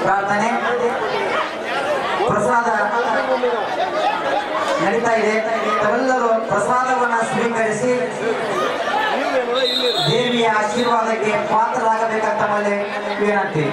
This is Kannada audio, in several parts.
ಪ್ರಾರ್ಥನೆ ಪ್ರಸಾದ ನಡೀತಾ ಇದೆ. ತಾವೆಲ್ಲರೂ ಪ್ರಸಾದವನ್ನು ಸ್ವೀಕರಿಸಿ ದೇವಿಯ ಆಶೀರ್ವಾದಕ್ಕೆ ಪಾತ್ರರಾಗಬೇಕಂತ ಮೇಲೆ ವಿನಂತಿ.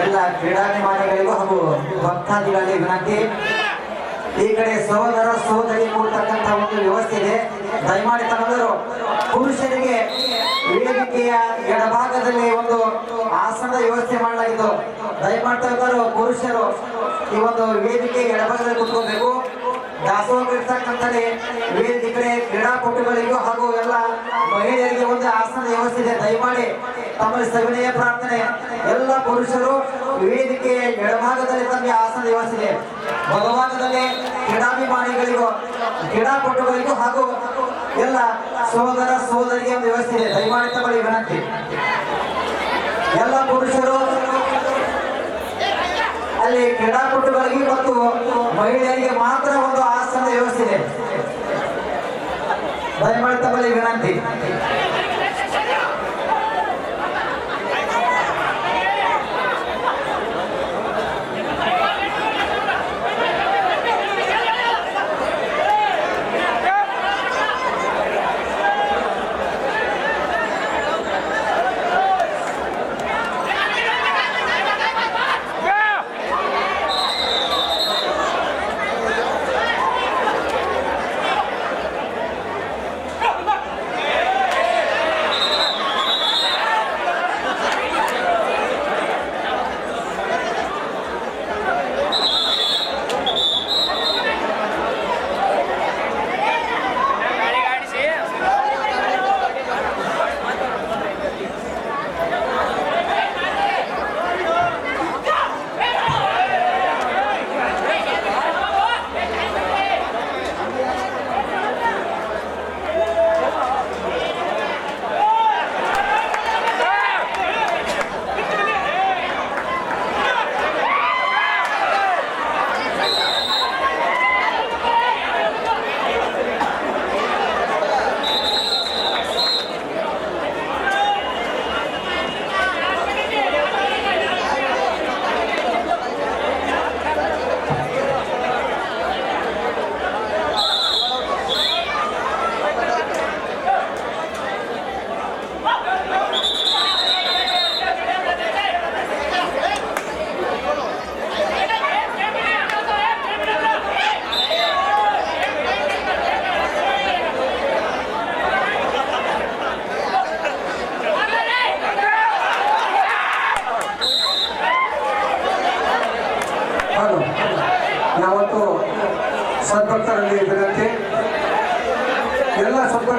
ಎಲ್ಲ ಕ್ರೀಡಾಭಿಮಾನಿಗಳಿಗೂ ಹಾಗೂ ಭಕ್ತಾದಿಗಳಿಗೆ ವಿನಂತಿ. ಈ ಕಡೆ ಸಹೋದರ ಸಹೋದರಿ ಕೂಡತಕ್ಕಂಥ ಒಂದು ವ್ಯವಸ್ಥೆ ಇದೆ. ದಯಮಾಡಿ ತಾವೆಲ್ಲರೂ ಪುರುಷರಿಗೆ ವೇದಿಕೆಯ ಎಡಭಾಗದಲ್ಲಿ ಒಂದು ಆಸನದ ವ್ಯವಸ್ಥೆ ಮಾಡಲಾಗಿದ್ದು, ದಯಮಾಡಿ ತಾವೆಲ್ಲರೂ ಪುರುಷರು ಈ ಒಂದು ವೇದಿಕೆ ಎಡಭಾಗದಲ್ಲಿ ಕುತ್ಕೋಬೇಕು. ದಾಸೋಹ ಇರ್ತಕ್ಕಂಥಲ್ಲಿ ವೇದಿಕೆ ಕಡೆ ಕ್ರೀಡಾಪಟುಗಳಿಗೂ ಹಾಗೂ ಎಲ್ಲ ಮಹಿಳೆಯರಿಗೆ ಒಂದು ಆಸನದ ವ್ಯವಸ್ಥೆ ಇದೆ. ದಯಮಾಡಿ ತಮ್ಮಲ್ಲಿ ಸವಿನಯ ಪ್ರಾರ್ಥನೆ, ಎಲ್ಲ ಪುರುಷರು ವೇದಿಕೆಯ ಎಡಭಾಗದಲ್ಲಿ ತಮಗೆ ಆಸನದ ವ್ಯವಸ್ಥೆ ಇದೆ. ಬಲಭಾಗದಲ್ಲಿ ಕ್ರೀಡಾಭಿಮಾನಿಗಳಿಗೂ ಕ್ರೀಡಾಪಟುಗಳಿಗೂ ಹಾಗೂ ಎಲ್ಲ ಸಹೋದರ ಸಹೋದರಿಗೆ ಒಂದು ವ್ಯವಸ್ಥೆ ಇದೆ. ದಯಮಾಡಿ ತಗೊಳ್ಳಿ ವಿನಂತಿ. ಎಲ್ಲ ಪುರುಷರು ಅಲ್ಲಿ ಕ್ರೀಡಾಪಟುಗಳಿಗೆ ಮತ್ತು ಮಹಿಳೆಯರಿಗೆ ಮಾತ್ರ ಒಂದು ಆಸನದ ವ್ಯವಸ್ಥೆ ಇದೆ. ದಯಮಾಡಿ ತಗೊಳ್ಳಿ ವಿನಂತಿ.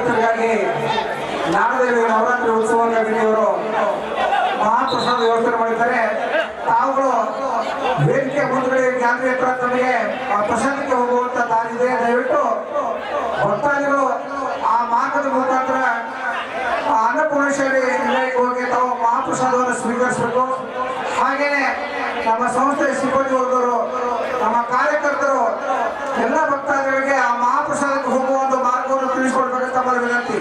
ಭಕ್ತರಿಗಾಗಿ ನಾಡದೇವಿ ನವರಾತ್ರಿ ಉತ್ಸವ ಕಮಿಟಿಯವರು ಮಹಾಪ್ರಸಾದ ವ್ಯವಸ್ಥೆ ಮಾಡಿದ್ದಾರೆ. ತಾವುಗಳು ವೇದಿಕೆ ಮುಂದುಗಡೆ ಜಾತ್ರೆ ಹತ್ರ ತಮಗೆ ಪ್ರಸಾದಕ್ಕೆ ಹೋಗುವಂತ ದಾರಿ ಇದೆ. ದಯವಿಟ್ಟು ಭಕ್ತಾದಿಗಳು ಆ ಮಾರ್ಗದ ಮುಖಾಂತರ ಅನ್ನಪೂರ್ಣೇಶ್ವರಿ ನಿಲಯಕ್ಕೆ ಹೋಗಿ ತಾವು ಮಹಾಪ್ರಸಾದವನ್ನು ಸ್ವೀಕರಿಸಬೇಕು. ಹಾಗೇನೆ ನಮ್ಮ ಸಂಸ್ಥೆಯ ಸಿಬ್ಬಂದಿ ವರ್ಗರು, ನಮ್ಮ ಕಾರ್ಯಕರ್ತರು, ಎಲ್ಲ ಭಕ್ತಾದಿಗಳಿಗೆ ಆ ಮಹಾಪ್ರಸಾದಕ್ಕೆ ಹೋಗುವ ಒಂದು ಮಾರ್ಗವನ್ನು ತಿಳಿಸಿಕೊಡ್ಬೇಕಂತ ತಮ್ಮಲ್ಲಿ ವಿನಂತಿ.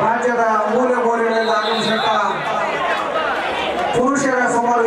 ರಾಜ್ಯದ ಮೂಲೆ ಮೂಲೆಗಳಿಂದ ಆಗಮಿಸಿದ ಪುರುಷರ ಸುಮಾರು